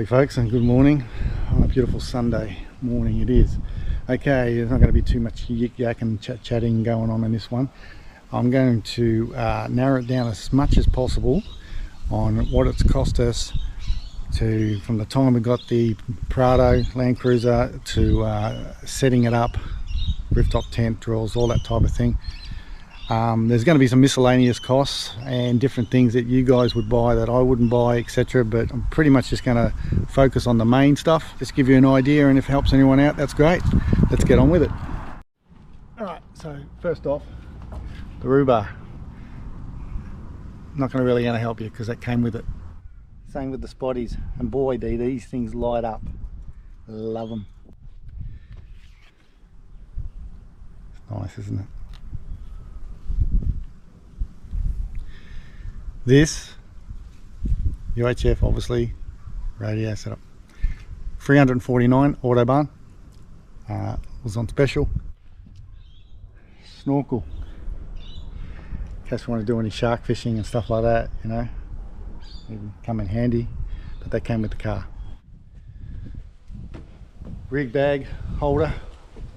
Howdy folks, and good morning on a beautiful Sunday morning it is. Okay, there's not going to be too much yik yak and chatting going on in this one. I'm going to narrow it down as much as possible on what it's cost us from the time we got the Prado Landcruiser to setting it up, rooftop tent, drawers, all that type of thing. There's going to be some miscellaneous costs and different things that you guys would buy that I wouldn't buy, etc. But I'm pretty much just going to focus on the main stuff, just give you an idea, and if it helps anyone out, that's great. Let's get on with it. Alright, so first off, the rhubarb. Not going to help you because that came with it. Same with the spotties, and boy do these things light up. Love them. It's nice, isn't it? This UHF obviously radio setup, 349 Autobahn, was on special. Snorkel, in case you want to do any shark fishing and stuff like that, you know, it would come in handy, but that came with the car. Rig bag holder,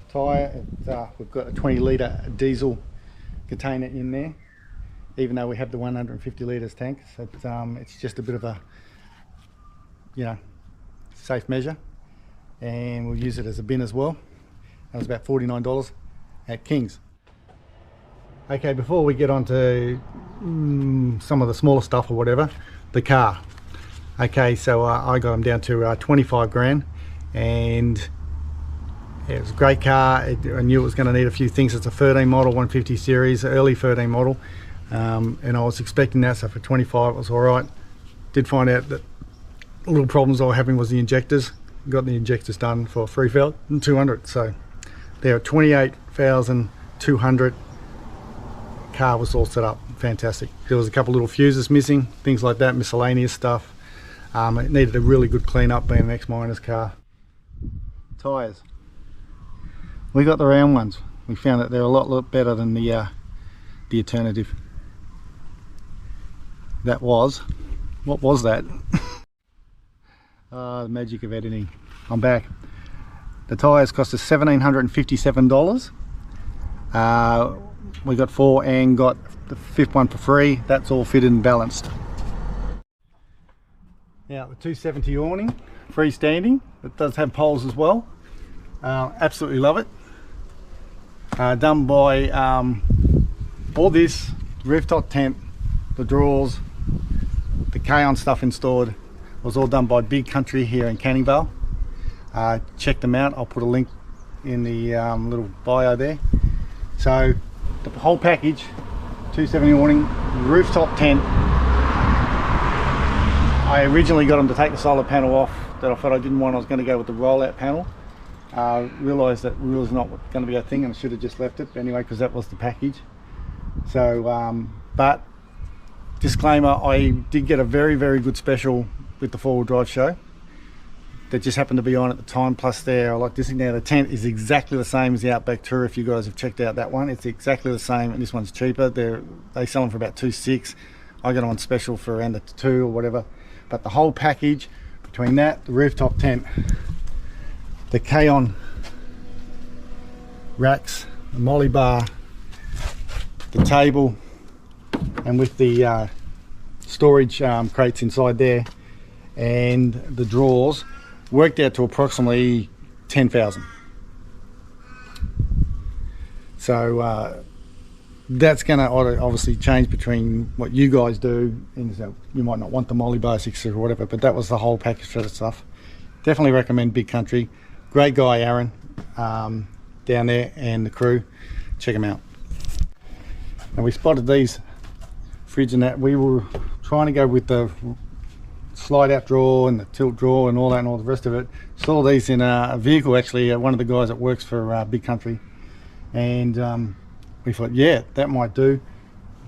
tyre, we've got a 20 litre diesel container in there. Even though we have the 150 litres tank, so it's just a bit of a, you know, safe measure, and we'll use it as a bin as well. That was about $49 at King's. Okay, before we get on to some of the smaller stuff or whatever, the car. Okay, so I got them down to 25 grand, and it was a great car. I knew it was going to need a few things. It's a 13 model, 150 series, early 13 model. And I was expecting that, so for 25 it was alright. Did find out that the little problems I was having was the injectors. Got the injectors done for $3,200, so they're at $28,200. Car was all set up, fantastic. There was a couple little fuses missing, things like that, miscellaneous stuff. It needed a really good clean up, being an ex-miner's car. Tyres. We got the round ones. We found that they're a lot better than the alternative. That was, what was that? The magic of editing. I'm back. The tyres cost us $1,757. We got 4 and got the 5th one for free. That's all fitted and balanced. Now the 270 awning, freestanding. It does have poles as well. Absolutely love it. Done by all this rooftop tent, the drawers, the K-on stuff installed, was all done by Big Country here in Canning Vale. Check them out. I'll put a link in the little bio there. So the whole package, 270 awning, rooftop tent. I originally got them to take the solar panel off that I thought I didn't want. I was going to go with the rollout panel. Realised that was not going to be a thing, and I should have just left it anyway because that was the package. So but disclaimer, I did get a very good special with the 4-wheel drive show that just happened to be on at the time. Plus there, I like this thing now, the tent is exactly the same as the Outback Tour. If you guys have checked out that one, it's exactly the same, and this one's cheaper. They sell them for about $2,600. I got them on special for around the $2 or whatever. But the whole package, between that, the rooftop tent, the K-on racks, the molly bar, the table, and with the storage crates inside there, and the drawers, worked out to approximately $10,000. So that's going to obviously change between what you guys do, and so you might not want the molly bar 6 or whatever, but that was the whole package for the stuff. Definitely recommend Big Country. Great guy Aaron down there, and the crew. Check them out. And we spotted these fridge and that. We were trying to go with the slide out drawer and the tilt drawer and all that and all the rest of it. Saw these in a vehicle, actually, one of the guys that works for Big Country, and we thought, yeah, that might do.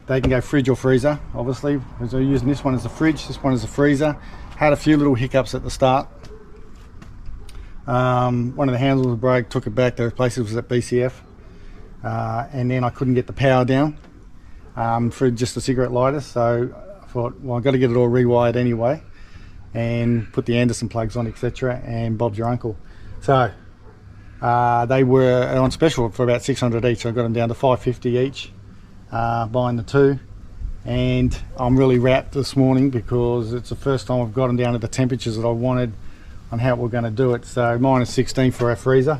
They can go fridge or freezer, obviously. So we're using this one as a fridge, this one as a freezer. Had a few little hiccups at the start. One of the handles broke, took it back to replace it, was at BCF, and then I couldn't get the power down for just a cigarette lighter, so I thought, well, I've got to get it all rewired anyway. and put the Anderson plugs on, etc. And Bob's your uncle. So they were on special for about 600 each. I got them down to 550 each, buying the two. And I'm really wrapped this morning because it's the first time I've got them down to the temperatures that I wanted on how we're going to do it. So minus 16 for our freezer.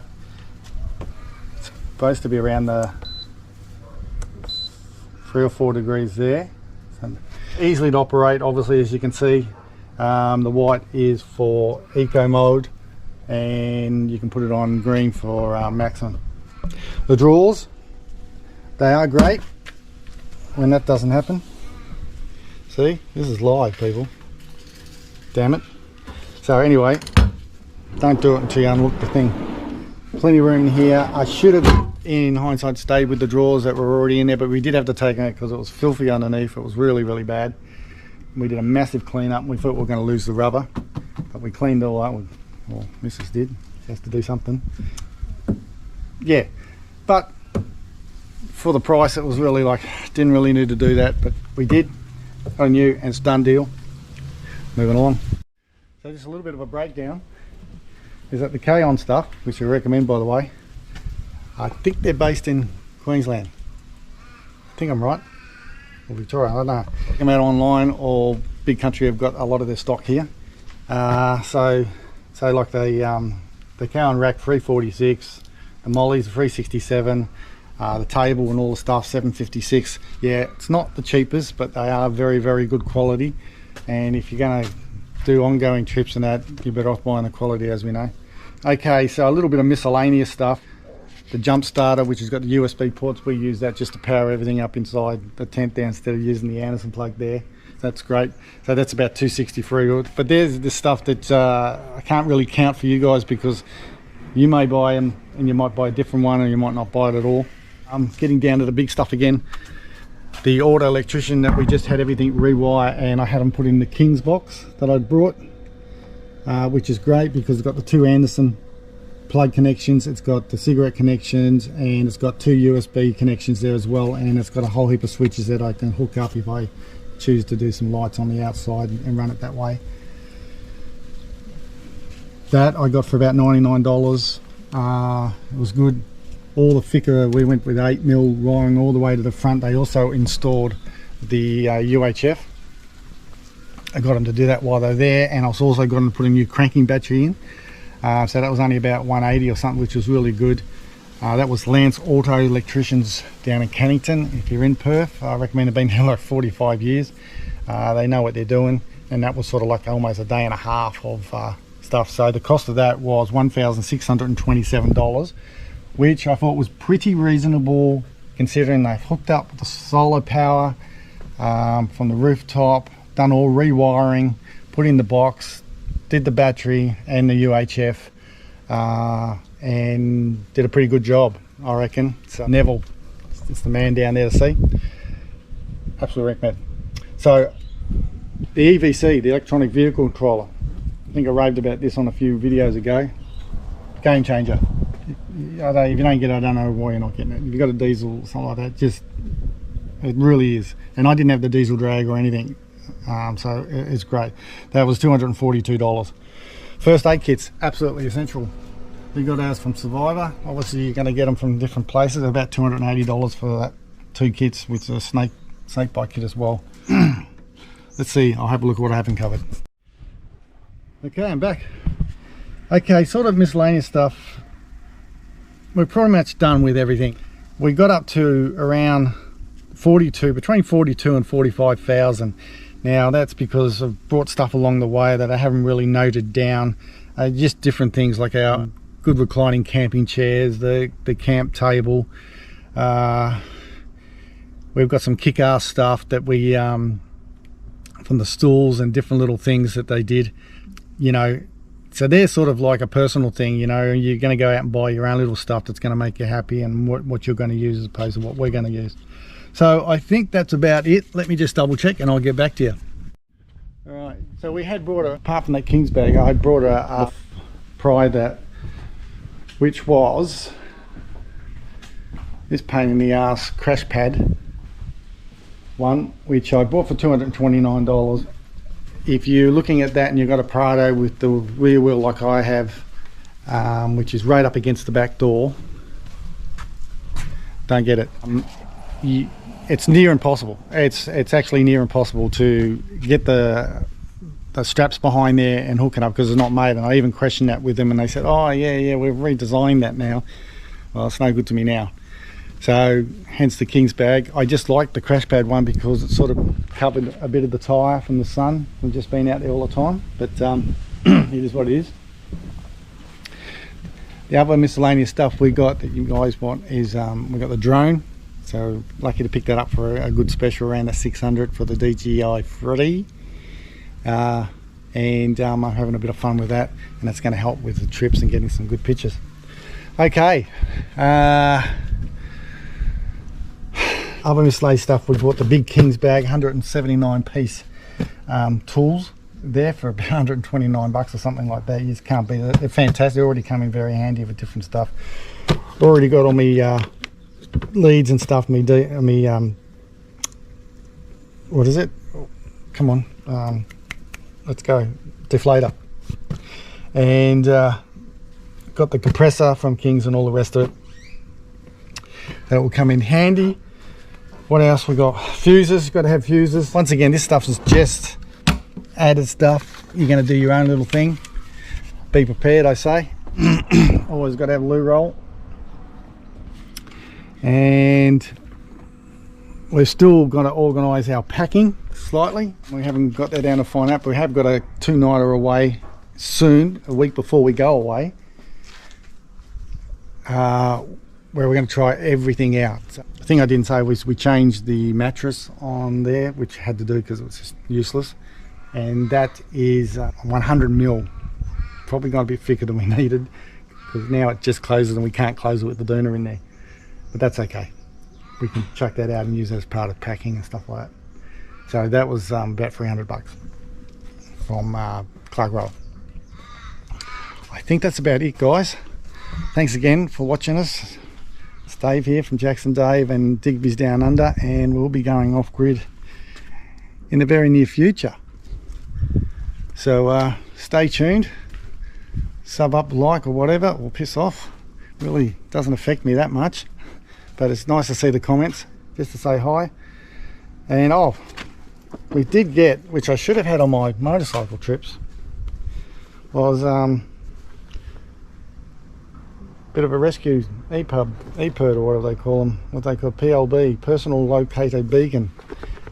It's supposed to be around the 3 or 4 degrees there. So easily to operate, obviously, as you can see. The white is for eco mode, and you can put it on green for maximum. The drawers, they are great when that doesn't happen. See, this is live, people. Damn it. So anyway, don't do it until you unlock the thing. Plenty of room in here. I should have, in hindsight, stayed with the drawers that were already in there, but we did have to take it because it was filthy underneath. It was really, really bad. We did a massive clean up. We thought we were going to lose the rubber, but we cleaned it all up. Well, Mrs. did. She has to do something. Yeah, but for the price, it was really like, didn't really need to do that, but we did. Got a new, and it's done deal. Moving along. So just a little bit of a breakdown is that the K-On stuff, which I recommend, by the way, I think they're based in Queensland. I think I'm right. Or Victoria, I don't know. Come out online, or Big Country have got a lot of their stock here. So like the K-On rack 346, the Molly's 367. The table and all the stuff 756. Yeah, it's not the cheapest, but they are very, very good quality. And if you're going to do ongoing trips and that, you're better off buying the quality, as we know. Okay, so a little bit of miscellaneous stuff. The jump starter, which has got the USB ports, we use that just to power everything up inside the tent there instead of using the Anderson plug there. That's great. So that's about $263. But there's the stuff that I can't really count for you guys, because you may buy them and you might buy a different one, or you might not buy it at all. I'm getting down to the big stuff again. The auto electrician that we just had everything rewire, and I had them put in the King's box that I brought, which is great because it's got the 2 Anderson plug connections, it's got the cigarette connections, and it's got 2 USB connections there as well, and it's got a whole heap of switches that I can hook up if I choose to do some lights on the outside and run it that way. That I got for about $99. It was good. All the thicker, we went with 8mm wiring all the way to the front. They also installed the UHF. I got them to do that while they're there, and I also got them to put a new cranking battery in. So that was only about 180 or something, which was really good. That was Lance Auto Electricians down in Cannington. If you're in Perth, I recommend. They've been here like 45 years. They know what they're doing, and that was sort of like almost a day and a half of stuff. So the cost of that was $1,627. which I thought was pretty reasonable considering they've hooked up the solar power from the rooftop, done all rewiring, put in the box, did the battery and the UHF, and did a pretty good job, I reckon. So Neville, it's the man down there to see. Absolutely recommend. So the EVC, the electronic vehicle controller, I think I raved about this on a few videos ago. Game changer. If you don't get it, I don't know why you're not getting it. If you've got a diesel or something like that, just, it really is. And I didn't have the diesel drag or anything, so it's great. That was $242. First aid kits, absolutely essential. We got ours from Survivor. Obviously you're going to get them from different places. About $280 for that 2 kits with a snake bite kit as well. Let's see, I'll have a look at what I haven't covered. Okay, I'm back. Okay, sort of miscellaneous stuff. We're pretty much done with everything. We got up to around between 42 and 45,000. Now that's because I've brought stuff along the way that I haven't really noted down. Just different things like our good reclining camping chairs, the camp table. We've got some kick-ass stuff that we from the stools and different little things that they did, you know. So they're sort of like a personal thing, you know. You're going to go out and buy your own little stuff that's going to make you happy and what you're going to use as opposed to what we're going to use. So I think that's about it. Let me just double check and I'll get back to you. All right, so we had brought apart from that King's bag, I had brought a prior that, which was this pain in the ass crash pad one, which I bought for $229. if you're looking at that and you've got a Prado with the rear wheel like I have, which is right up against the back door, don't get it. It's near impossible. It's actually near impossible to get the straps behind there and hook it up because it's not made. And I even questioned that with them, and they said, "Oh yeah, we've redesigned that now." Well, it's no good to me now. So hence the King's bag. I just like the crash pad one because it sort of covered a bit of the tyre from the sun. We've just been out there all the time, but it is what it is. The other miscellaneous stuff we got that you guys want is we got the drone. So lucky to pick that up for a good special around the 600 for the DJI 3. And I'm having a bit of fun with that, and that's going to help with the trips and getting some good pictures. Okay. Other miscellaneous stuff, we bought the big King's bag, 179 piece tools there for about 129 bucks or something like that. You just can't beat it. They're fantastic. They already come in very handy with different stuff. Already got all my leads and stuff. What is it? Come on, let's go. Deflator. And got the compressor from King's and all the rest of it. That will come in handy. What else we got? Fuses. Got to have fuses. Once again, this stuff is just added stuff. You're going to do your own little thing. Be prepared, I say. Always got to have a loo roll. And we've still got to organise our packing slightly. We haven't got that down to fine out, but we have got a 2-nighter away soon, a week before we go away, where we're going to try everything out. So the thing I didn't say was we changed the mattress on there, which had to do because it was just useless, and that is 100 mil, probably got a bit thicker than we needed because now it just closes and we can't close it with the doona in there, but that's okay. We can chuck that out and use that as part of packing and stuff like that. So that was about 300 bucks from Clark Roll. I think that's about it, guys. Thanks again for watching us. It's Dave here from Jackson Dave and Digby's Down Under, and we'll be going off grid in the very near future. So stay tuned, sub up, like or whatever, or piss off. Really doesn't affect me that much, but it's nice to see the comments just to say hi. And we did get, which I should have had on my motorcycle trips, was bit of a rescue EPIRB or whatever they call them, what they call PLB, personal locator beacon.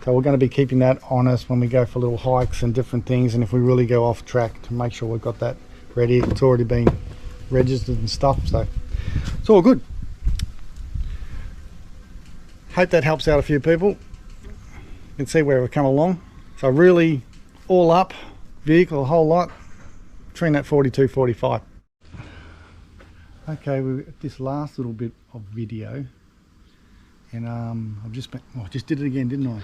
So we're going to be keeping that on us when we go for little hikes and different things, and if we really go off track, to make sure we've got that ready. It's already been registered and stuff, so it's all good. Hope that helps out a few people. You can see where we've come along. So really, all up, vehicle a whole lot, between that 42, 45. Okay, we've got this last little bit of video, and I just did it again, didn't I?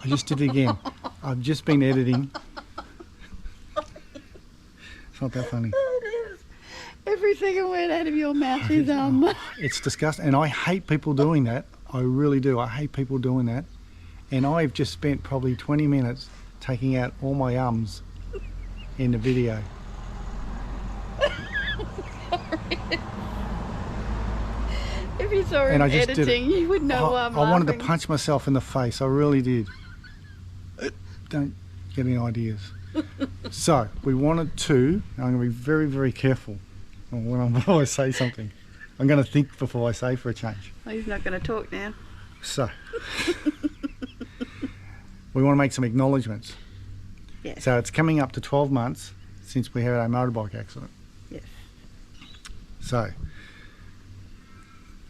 I just did it again. I've just been editing. It's not that funny. Every single word out of your mouth is It's disgusting, and I hate people doing that. I really do. I hate people doing that. And I've just spent probably 20 minutes taking out all my ums in the video. If you saw him editing, you would know why I'm laughing. I wanted to punch myself in the face. I really did. Don't get any ideas. So we wanted to. I'm going to be very, very careful when I say something. I'm going to think before I say, for a change. Well, he's not going to talk now. So we want to make some acknowledgements. Yes. So it's coming up to 12 months since we had our motorbike accident. Yes. So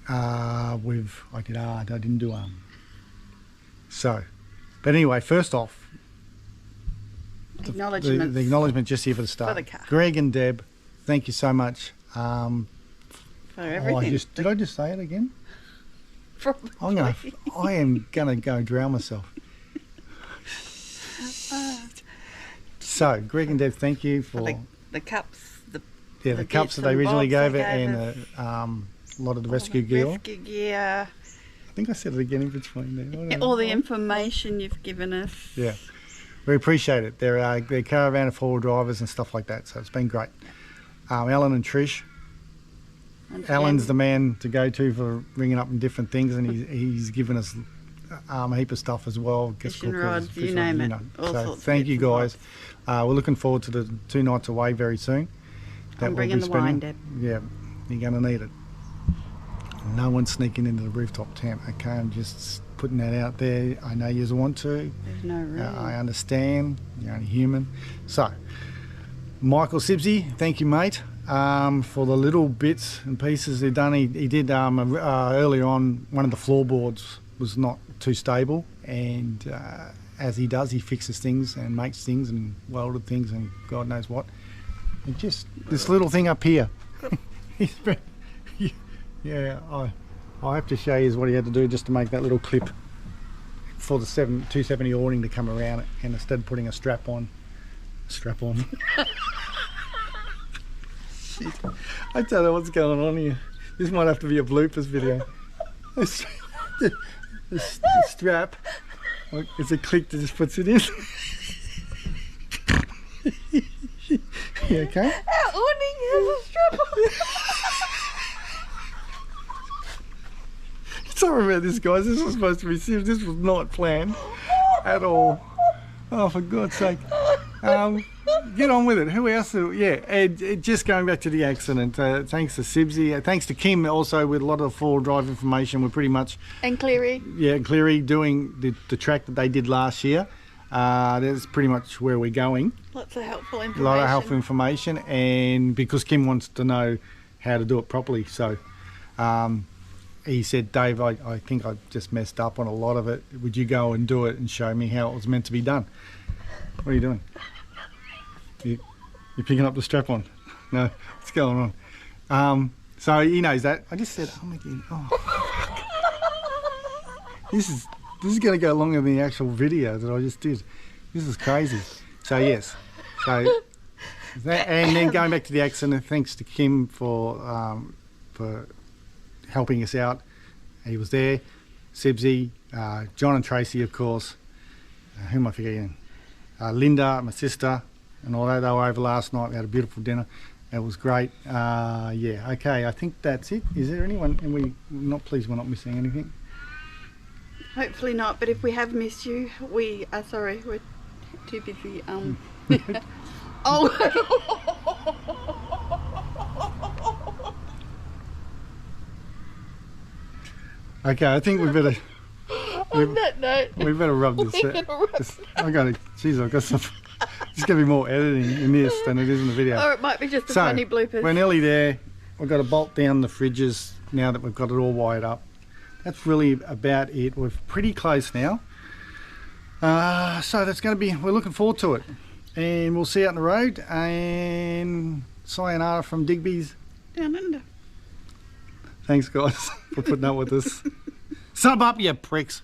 I didn't do So, but anyway, first off, the acknowledgement just here for the start. For the car. Greg and Deb, thank you so much. For everything. Did I just say it again? Probably. I am gonna go drown myself. So, Greg and Deb, thank you for the cups. The cups that they originally gave it, and a lot of the rescue gear. Rescue gear. I think I said it again in between there. All the information you've given us. Yeah. we appreciate it. They're caravan of four-wheel drivers and stuff like that, so it's been great. Alan and Trish. Alan's the man to go to for ringing up in different things, and he's given us a heap of stuff as well. Fishing rods, you name it. So thank you guys. We're looking forward to the 2 nights away very soon. I'm bringing the wine, Deb. Yeah, you're going to need it. No one's sneaking into the rooftop tent, okay? I'm just putting that out there. I know you want to. There's no room. I understand. You're only human. So, Michael Sibsy, thank you, mate, for the little bits and pieces he'd done. He did earlier on, one of the floorboards was not too stable, and as he does, he fixes things and makes things and welded things and God knows what. And just this little thing up here. Yeah, I have to show you what he had to do just to make that little clip for the 270 awning to come around it, and instead of putting a strap on. Shit. I don't know what's going on here. This might have to be a bloopers video. The strap, it's a click that just puts it in. You okay? Our awning has a strap on. Sorry about this, guys. This was supposed to be serious. This was not planned at all. Oh, for God's sake. Get on with it. Who else? Yeah, just going back to the accident. Thanks to Sibsy. Thanks to Kim also with a lot of four-wheel drive information. We're pretty much... And Cleary. Yeah, Cleary doing the track that they did last year. That's pretty much where we're going. Lots of helpful information. A lot of helpful information, and because Kim wants to know how to do it properly. So he said, Dave, I think I just messed up on a lot of it. Would you go and do it and show me how it was meant to be done? What are you doing? You're picking up the strap on? No, what's going on? So he knows that. I just said, oh my God, oh, fuck. This is going to go longer than the actual video that I just did. This is crazy. So yes, and then going back to the accident, thanks to Kim for helping us out. He was there. Sibsy, John and Tracy, of course. Who am I forgetting? Linda, my sister, and all that. They were over last night. We had a beautiful dinner. It was great. Yeah, okay, I think that's it. Is there anyone, and we're not missing anything? Hopefully not, but if we have missed you, we are sorry. We're too busy. Oh! Okay, I think we better... On that note, we better rub this out. I've got some... There's going to be more editing in this than it is in the video. Or it might be just a funny bloopers. We're nearly there. We've got to bolt down the fridges now that we've got it all wired up. That's really about it. We're pretty close now. So that's going to be... We're looking forward to it. And we'll see you out on the road. And sayonara from Digby's. Down under. Thanks, guys, for putting up with us. Sub up, you pricks.